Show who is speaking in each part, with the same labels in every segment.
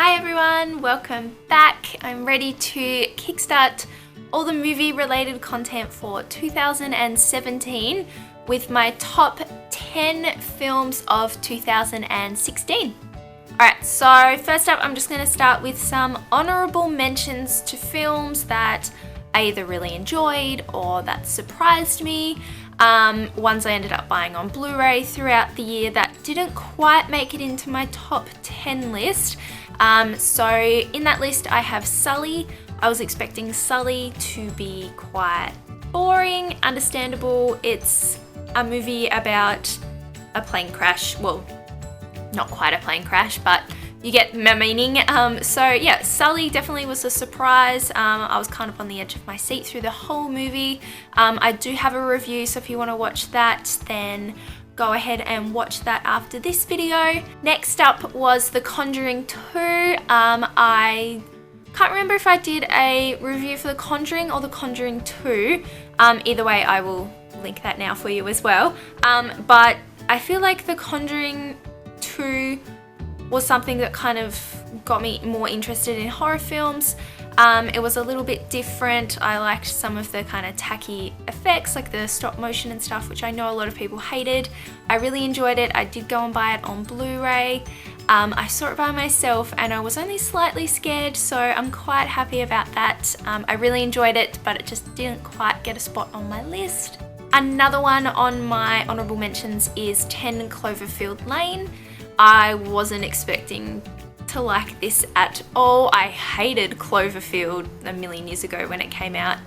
Speaker 1: Hi everyone, welcome back. I'm ready to kickstart all the movie related content for 2017 with my top 10 films of 2016. Alright, so first up I'm just going to start with some honourable mentions to films that I either really enjoyed or that surprised me. Ones I ended up buying on Blu-ray throughout the year that didn't quite make it into my top 10 list. So in that list I have Sully. I was expecting Sully to be quite boring, understandable. It's a movie about a plane crash. Well, not quite a plane crash, but you get my meaning. So yeah, Sully definitely was a surprise. I was kind of on the edge of my seat through the whole movie. I do have a review, so if you want to watch that, then go ahead and watch that after this video. Next up was The Conjuring 2. I can't remember if I did a review for The Conjuring or The Conjuring 2. Either way, I will link that now for you as well. But I feel like The Conjuring 2 was something that kind of got me more interested in horror films. It was a little bit different. I liked some of the kind of tacky effects, like the stop motion and stuff, which I know a lot of people hated. I really enjoyed it. I did go and buy it on Blu-ray. I saw it by myself and I was only slightly scared, so I'm quite happy about that. I really enjoyed it, but it just didn't quite get a spot on my list. Another one on my honourable mentions is 10 Cloverfield Lane. I wasn't expecting to like this at all. I hated Cloverfield a million years ago when it came out,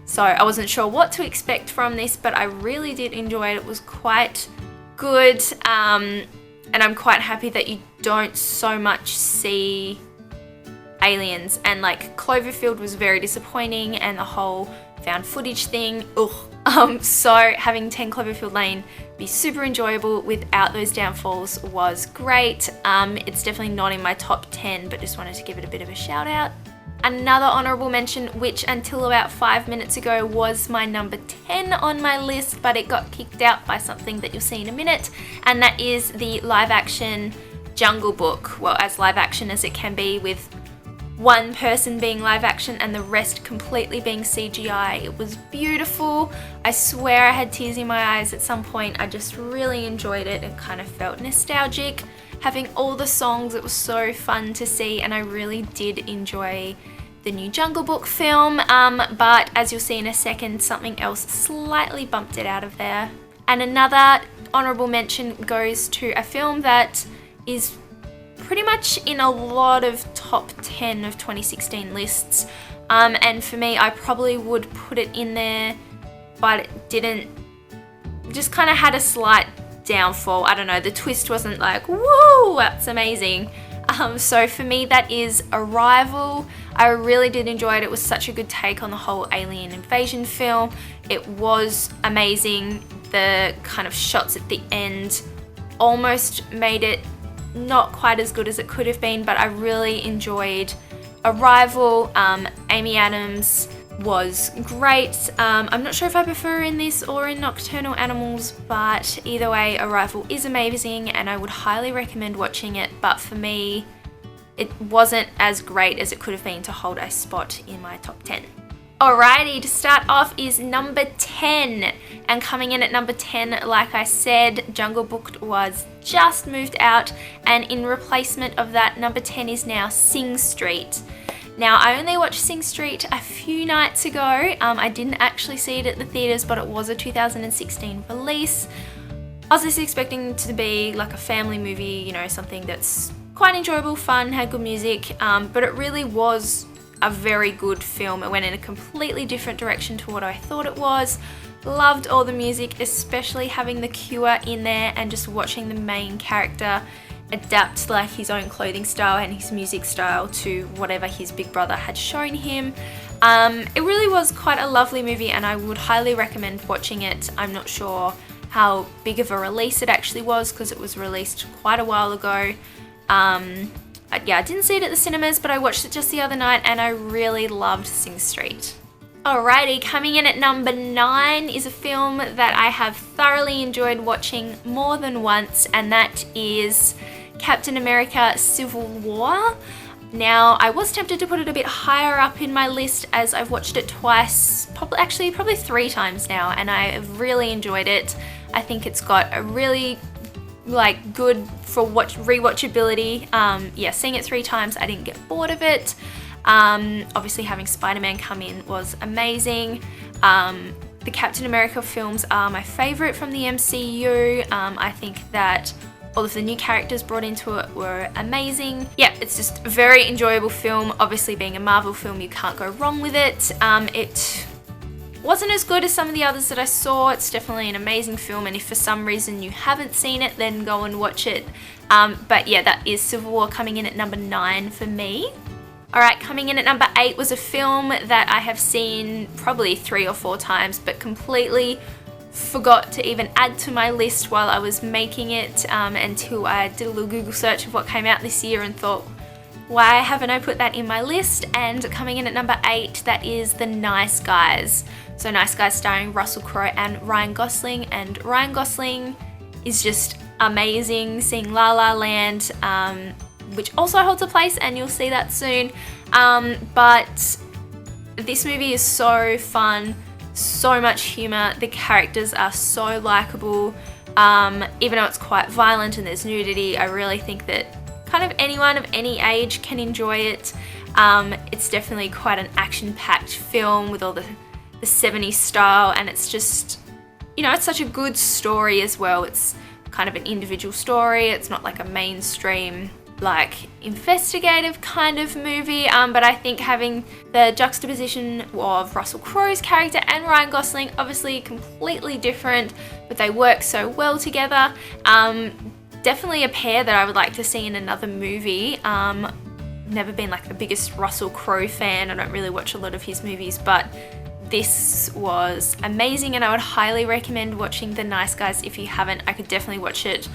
Speaker 1: so I wasn't sure what to expect from this, but I really did enjoy it. It was quite good, and I'm quite happy that you don't so much see aliens, and like Cloverfield was very disappointing and the whole found footage thing, so having 10 Cloverfield Lane be super enjoyable without those downfalls was great. It's definitely not in my top 10, but just wanted to give it a bit of a shout out. Another honourable mention, which until about 5 minutes ago was my number 10 on my list, but it got kicked out by something that you'll see in a minute, and that is the live action Jungle Book. Well, as live action as it can be, with one person being live action and the rest completely being CGI. It was beautiful. I swear I had tears in my eyes at some point. I just really enjoyed it and kind of felt nostalgic. Having all the songs, it was so fun to see, and I really did enjoy the new Jungle Book film, but as you'll see in a second, something else slightly bumped it out of there. And another honourable mention goes to a film that is pretty much in a lot of top 10 of 2016 lists, and for me I probably would put it in there, but it didn't, just kind of had a slight downfall. I don't know, the twist wasn't like, whoa, that's amazing. So for me that is Arrival. I really did enjoy it. It was such a good take on the whole alien invasion film. It was amazing. The kind of shots at the end almost made it not quite as good as it could have been, but I really enjoyed Arrival. Amy Adams was great. I'm not sure if I prefer in this or in Nocturnal Animals, but either way, Arrival is amazing and I would highly recommend watching it, but for me it wasn't as great as it could have been to hold a spot in my top 10. Alrighty, to start off is number 10, and coming in at number 10, like I said, Jungle Book was just moved out, and in replacement of that, number 10 is now Sing Street. Now, I only watched Sing Street a few nights ago. I didn't actually see it at the theatres, but it was a 2016 release. I was just expecting it to be like a family movie, you know, something that's quite enjoyable, fun, had good music, but it really was a very good film. It went in a completely different direction to what I thought it was. Loved all the music, especially having The Cure in there and just watching the main character adapt like his own clothing style and his music style to whatever his big brother had shown him. It really was quite a lovely movie and I would highly recommend watching it. I'm not sure how big of a release it actually was because it was released quite a while ago. Yeah, I didn't see it at the cinemas, but I watched it just the other night and I really loved Sing Street. Alrighty, coming in at number 9 is a film that I have thoroughly enjoyed watching more than once, and that is Captain America Civil War. Now, I was tempted to put it a bit higher up in my list as I've watched it twice, probably 3 times now, and I have really enjoyed it. I think it's got a really good for rewatchability. Yeah, seeing it 3 times, I didn't get bored of it. Obviously having Spider-Man come in was amazing. The Captain America films are my favorite from the MCU. I think that all of the new characters brought into it were amazing. Yeah, it's just a very enjoyable film. Obviously being a Marvel film, you can't go wrong with it. It wasn't as good as some of the others that I saw. It's definitely an amazing film, and if for some reason you haven't seen it, then go and watch it. But yeah, that is Civil War coming in at number 9 for me. Alright, coming in at number 8 was a film that I have seen probably 3 or 4 times, but completely forgot to even add to my list while I was making it, until I did a little Google search of what came out this year and thought, why haven't I put that in my list? And coming in at number 8, that is The Nice Guys. So Nice Guys starring Russell Crowe and Ryan Gosling, and Ryan Gosling is just amazing. Seeing La La Land, which also holds a place, and you'll see that soon. But this movie is so fun, so much humour, the characters are so likeable. Even though it's quite violent and there's nudity, I really think that kind of anyone of any age can enjoy it. It's definitely quite an action-packed film with all the 70s style, and it's just, you know, it's such a good story as well. It's kind of an individual story. It's not like a mainstream investigative kind of movie, but I think having the juxtaposition of Russell Crowe's character and Ryan Gosling, obviously completely different, but they work so well together. Definitely a pair that I would like to see in another movie. Never been the biggest Russell Crowe fan. I don't really watch a lot of his movies, but this was amazing, and I would highly recommend watching The Nice Guys if you haven't. I could definitely watch it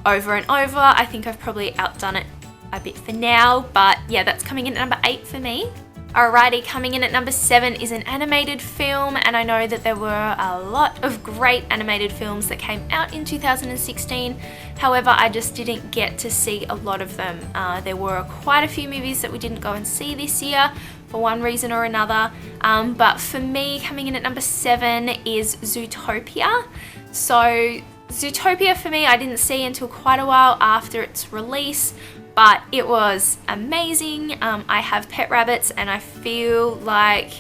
Speaker 1: over and over. I think I've probably outdone it a bit for now, but yeah, that's coming in at number 8 for me. Alrighty, coming in at number 7 is an animated film, and I know that there were a lot of great animated films that came out in 2016. However, I just didn't get to see a lot of them. There were quite a few movies that we didn't go and see this year for one reason or another. But for me, coming in at number 7 is Zootopia. So Zootopia for me, I didn't see until quite a while after its release, but it was amazing. I have pet rabbits, and I feel like,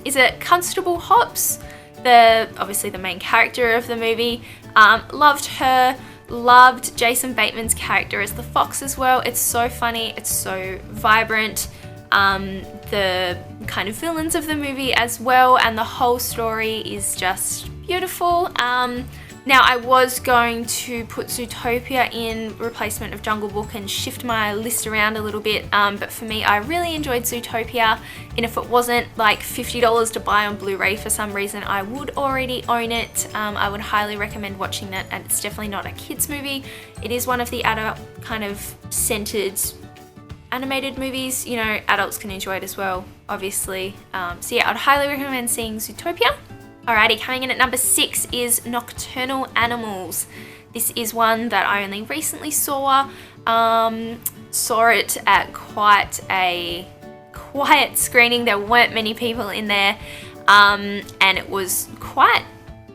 Speaker 1: is it Constable Hops? Obviously the main character of the movie. Loved her, loved Jason Bateman's character as the fox as well. It's so funny, it's so vibrant. The kind of villains of the movie as well, and the whole story is just beautiful. Now, I was going to put Zootopia in replacement of Jungle Book and shift my list around a little bit, but for me, I really enjoyed Zootopia, and if it wasn't $50 to buy on Blu-ray for some reason, I would already own it. I would highly recommend watching that, and it's definitely not a kids movie. It is one of the adult kind of centered animated movies. You know, adults can enjoy it as well, obviously. So yeah, I'd highly recommend seeing Zootopia. Alrighty, coming in at number 6 is Nocturnal Animals. This is one that I only recently saw. Saw it at quite a quiet screening. There weren't many people in there, and it was quite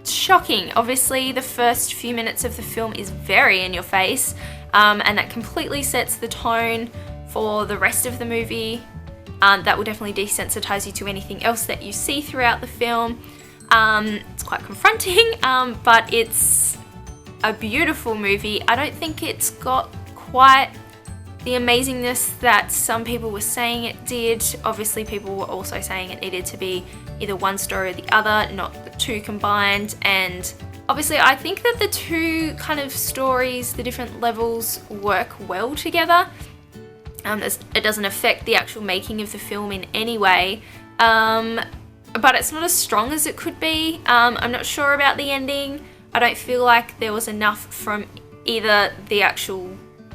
Speaker 1: shocking. Obviously, the first few minutes of the film is very in your face, and that completely sets the tone for the rest of the movie. That will definitely desensitize you to anything else that you see throughout the film. It's quite confronting, but it's a beautiful movie. I don't think it's got quite the amazingness that some people were saying it did. Obviously, people were also saying it needed to be either one story or the other, not the two combined. And obviously, I think that the two kind of stories, the different levels, work well together. It doesn't affect the actual making of the film in any way. But it's not as strong as it could be. I'm not sure about the ending. I don't feel like there was enough from either the actual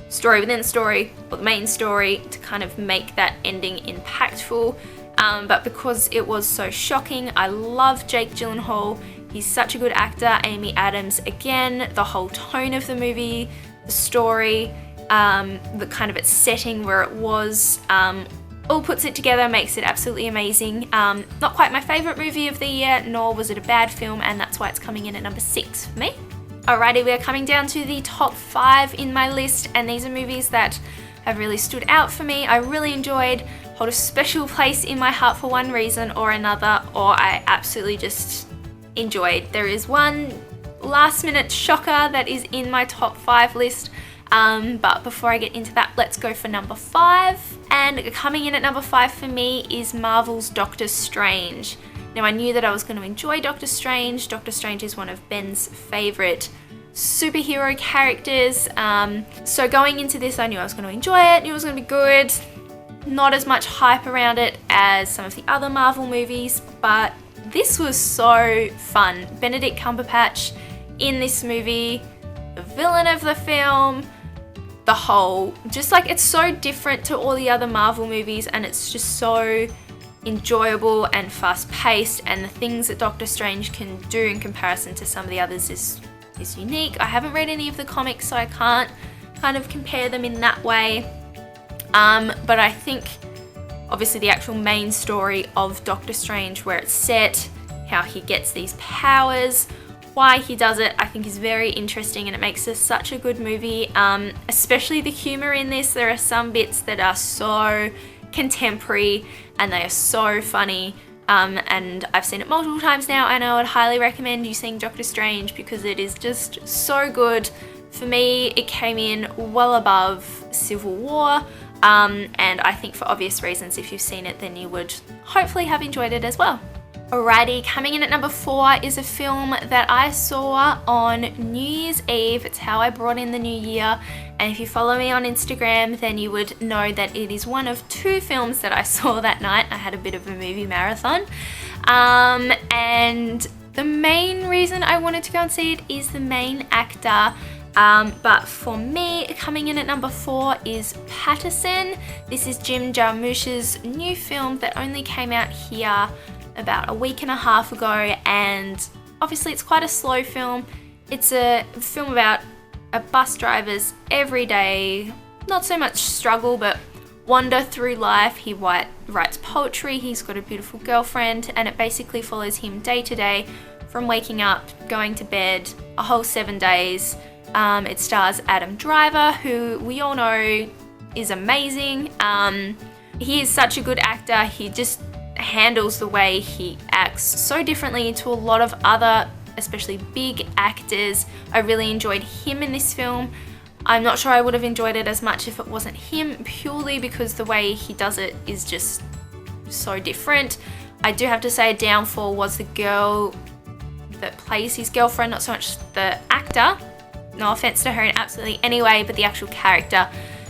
Speaker 1: story within the story or the main story to kind of make that ending impactful. But because it was so shocking, I love Jake Gyllenhaal. He's such a good actor. Amy Adams, again, the whole tone of the movie, the story, the kind of its setting where it was, all puts it together, makes it absolutely amazing. Not quite my favourite movie of the year, nor was it a bad film, and that's why it's coming in at number 6 for me. Alrighty, we are coming down to the top 5 in my list, and these are movies that have really stood out for me. I really enjoyed, hold a special place in my heart for one reason or another, or I absolutely just enjoyed. There is one last minute shocker that is in my top 5 list, but before I get into that, let's go for number 5. And coming in at number 5 for me is Marvel's Doctor Strange. Now, I knew that I was going to enjoy Doctor Strange. Doctor Strange is one of Ben's favourite superhero characters. So going into this, I knew I was going to enjoy it, knew it was going to be good. Not as much hype around it as some of the other Marvel movies, but this was so fun. Benedict Cumberbatch in this movie, the villain of the film, the whole, just like, it's so different to all the other Marvel movies, and it's just so enjoyable and fast paced, and the things that Doctor Strange can do in comparison to some of the others is unique. I haven't read any of the comics, so I can't kind of compare them in that way. But I think obviously the actual main story of Doctor Strange, where it's set, how he gets these powers, why he does it, I think is very interesting, and it makes this such a good movie. Especially the humor in this. There are some bits that are so contemporary and they are so funny. And I've seen it multiple times now, and I would highly recommend you seeing Doctor Strange because it is just so good. For me, it came in well above Civil War, and I think for obvious reasons, if you've seen it, then you would hopefully have enjoyed it as well. Alrighty, coming in at number 4 is a film that I saw on New Year's Eve. It's how I brought in the new year, and if you follow me on Instagram, then you would know that it is one of 2 films that I saw that night. I had a bit of a movie marathon, and the main reason I wanted to go and see it is the main actor. But for me, coming in at number 4 is Patterson. This is Jim Jarmusch's new film that only came out here about a week and a half ago, and obviously it's quite a slow film. It's a film about a bus driver's everyday, not so much struggle, but wander through life. He writes poetry, he's got a beautiful girlfriend, and it basically follows him day to day from waking up, going to bed, a whole 7 days. It stars Adam Driver, who we all know is amazing. He is such a good actor. He just handles the way he acts so differently to a lot of other, especially big actors. I really enjoyed him in this film. I'm not sure I would have enjoyed it as much if it wasn't him, purely because the way he does it is just so different. I do have to say a downfall was the girl that plays his girlfriend, not so much the actor. No offense to her in absolutely any way, but the actual character.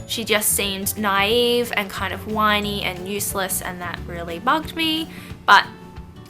Speaker 1: She just seemed naive and kind of whiny and useless, and that really bugged me. But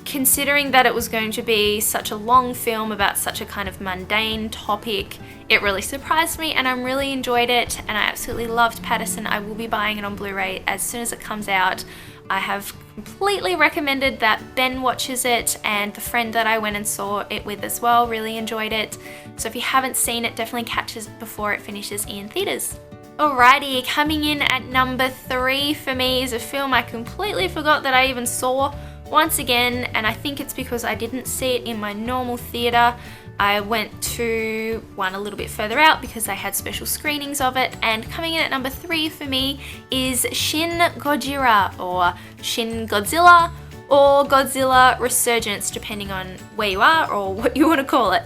Speaker 1: considering that it was going to be such a long film about such a kind of mundane topic, it really surprised me, and I really enjoyed it, and I absolutely loved Patterson. I will be buying it on Blu-ray as soon as it comes out. I have completely recommended that Ben watches it, and the friend that I went and saw it with as well really enjoyed it. So if you haven't seen it, definitely catch it before it finishes in theatres. Alrighty, coming in at number 3 for me is a film I completely forgot that I even saw once again, and I think it's because I didn't see it in my normal theatre. I went to one a little bit further out because they had special screenings of it, and coming in at number 3 for me is Shin Godzilla, or Shin Godzilla, or Godzilla Resurgence, depending on where you are or what you want to call it.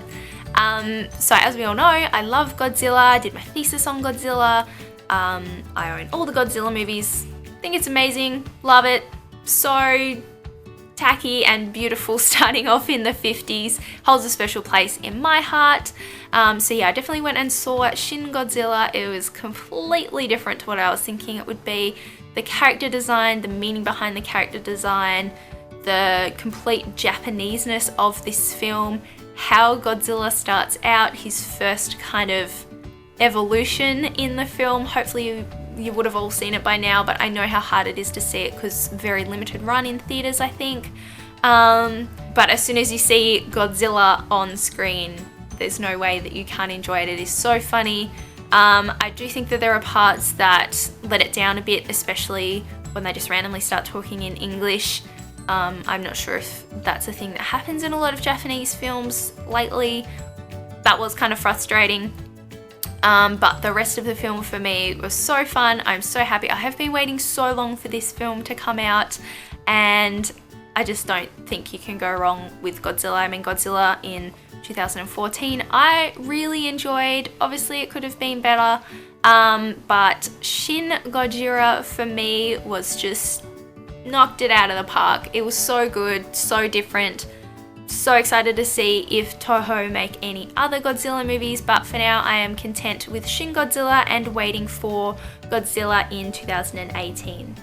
Speaker 1: So as we all know, I love Godzilla. I did my thesis on Godzilla. I own all the Godzilla movies. Think it's amazing. Love it. So tacky and beautiful, starting off in the 50s. Holds a special place in my heart. So yeah, I definitely went and saw Shin Godzilla. It was completely different to what I was thinking it would be. The character design, the meaning behind the character design, the complete Japaneseness of this film, how Godzilla starts out, his first kind of evolution in the film. Hopefully you would have all seen it by now, but I know how hard it is to see it because very limited run in theatres, I think. But as soon as you see Godzilla on screen, there's no way that you can't enjoy it. It is so funny. I do think that there are parts that let it down a bit, especially when they just randomly start talking in English. I'm not sure if that's a thing that happens in a lot of Japanese films lately. That was kind of frustrating. But the rest of the film for me was so fun. I'm so happy. I have been waiting so long for this film to come out, and I just don't think you can go wrong with Godzilla. I mean, Godzilla in 2014 I really enjoyed. Obviously it could have been better, but Shin Godzilla for me was just knocked it out of the park. It was so good, so different. So excited to see if Toho make any other Godzilla movies, but for now I am content with Shin Godzilla and waiting for Godzilla in 2018.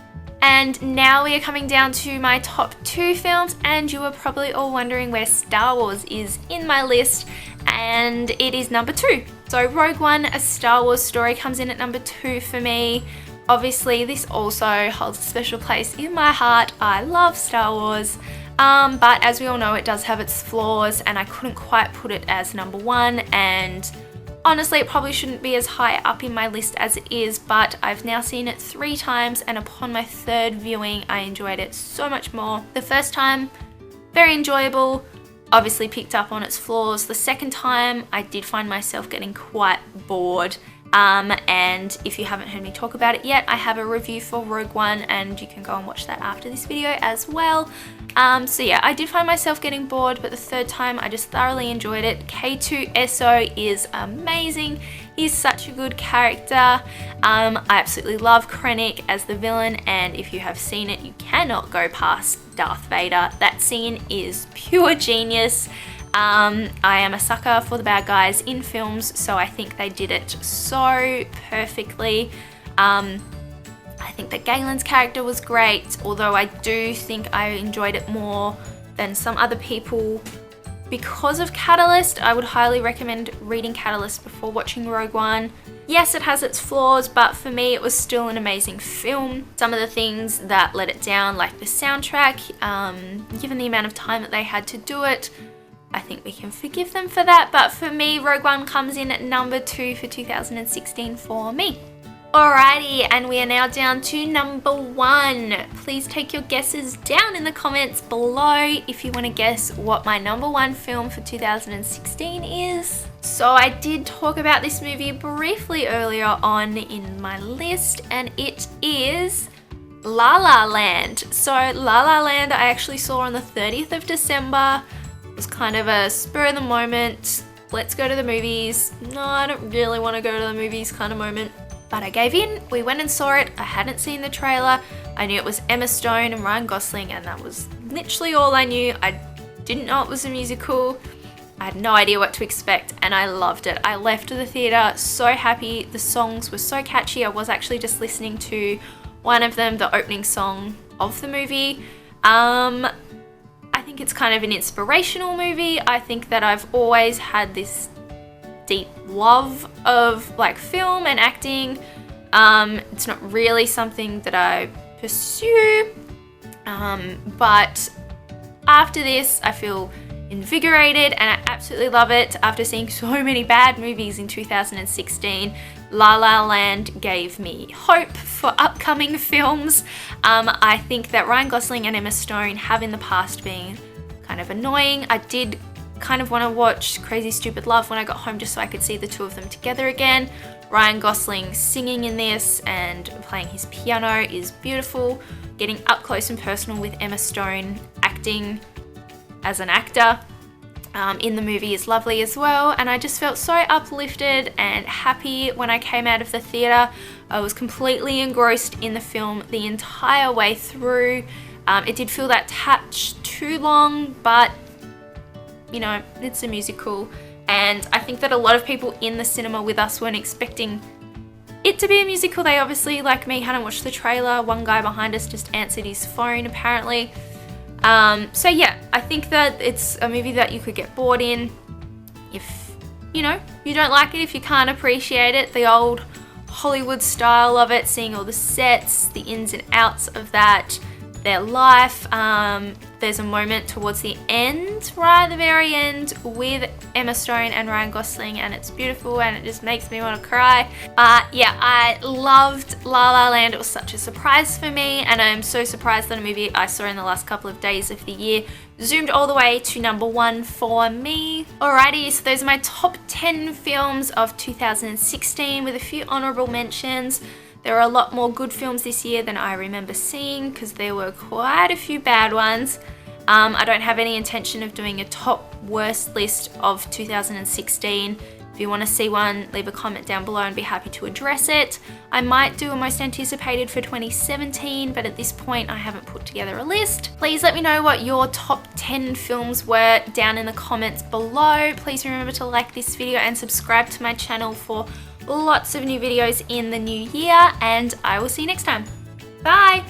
Speaker 1: And now we are coming down to my top 2 films, and you are probably all wondering where Star Wars is in my list, and it is number 2. So Rogue One, A Star Wars Story comes in at number 2 for me. Obviously this also holds a special place in my heart. I love Star Wars, but as we all know, it does have its flaws, and I couldn't quite put it as number 1, and honestly, it probably shouldn't be as high up in my list as it is, but I've now seen it 3 times, and upon my 3rd viewing, I enjoyed it so much more. The first time, very enjoyable, obviously picked up on its flaws. The second time, I did find myself getting quite bored. And if you haven't heard me talk about it yet, I have a review for Rogue One, and you can go and watch that after this video as well. So yeah, I did find myself getting bored, but the 3rd time I just thoroughly enjoyed it. K2SO is amazing. He's such a good character. I absolutely love Krennic as the villain, and if you have seen it, you cannot go past Darth Vader. That scene is pure genius. I am a sucker for the bad guys in films, so I think they did it so perfectly. I think that Galen's character was great, although I do think I enjoyed it more than some other people because of Catalyst. I would highly recommend reading Catalyst before watching Rogue One. Yes, it has its flaws, but for me it was still an amazing film. Some of the things that let it down, like the soundtrack, given the amount of time that they had to do it, I think we can forgive them for that, but for me, Rogue One comes in at number 2 for 2016 for me. Alrighty, and we are now down to number 1. Please take your guesses down in the comments below if you want to guess what my number 1 film for 2016 is. So I did talk about this movie briefly earlier on in my list, and it is La La Land. So La La Land I actually saw on the 30th of December. It was kind of a spur of the moment, let's go to the movies. No, I don't really want to go to the movies kind of moment. But I gave in, we went and saw it. I hadn't seen the trailer. I knew it was Emma Stone and Ryan Gosling, and that was literally all I knew. I didn't know it was a musical. I had no idea what to expect, and I loved it. I left the theater so happy. The songs were so catchy. I was actually just listening to one of them, the opening song of the movie. I think it's kind of an inspirational movie. I think that I've always had this deep love of like film and acting. It's not really something that I pursue, but after this I feel invigorated and I absolutely love it. After seeing so many bad movies in 2016, La La Land gave me hope for upcoming films. I think that Ryan Gosling and Emma Stone have in the past been kind of annoying. I did kind of want to watch Crazy Stupid Love when I got home just so I could see the two of them together again. Ryan Gosling singing in this and playing his piano is beautiful. Getting up close and personal with Emma Stone acting as an actor in the movie is lovely as well, and I just felt so uplifted and happy when I came out of the theatre. I was completely engrossed in the film the entire way through. It did feel that touch too long, but you know, it's a musical, and I think that a lot of people in the cinema with us weren't expecting it to be a musical. They obviously, like me, hadn't watched the trailer. One guy behind us just answered his phone apparently. So yeah, I think that it's a movie that you could get bored in if, you know, you don't like it, if you can't appreciate it, the old Hollywood style of it, seeing all the sets, the ins and outs of that. their life. There's a moment towards the end, right at the very end, with Emma Stone and Ryan Gosling, and it's beautiful and it just makes me want to cry. Yeah, I loved La La Land. It was such a surprise for me, and I'm so surprised that a movie I saw in the last couple of days of the year zoomed all the way to number 1 for me. Alrighty, so those are my top 10 films of 2016 with a few honorable mentions. There are a lot more good films this year than I remember seeing because there were quite a few bad ones. I don't have any intention of doing a top worst list of 2016. If you want to see one, leave a comment down below and be happy to address it. I might do a most anticipated for 2017, but at this point I haven't put together a list. Please let me know what your top 10 films were down in the comments below. Please remember to like this video and subscribe to my channel for lots of new videos in the new year, and I will see you next time. Bye!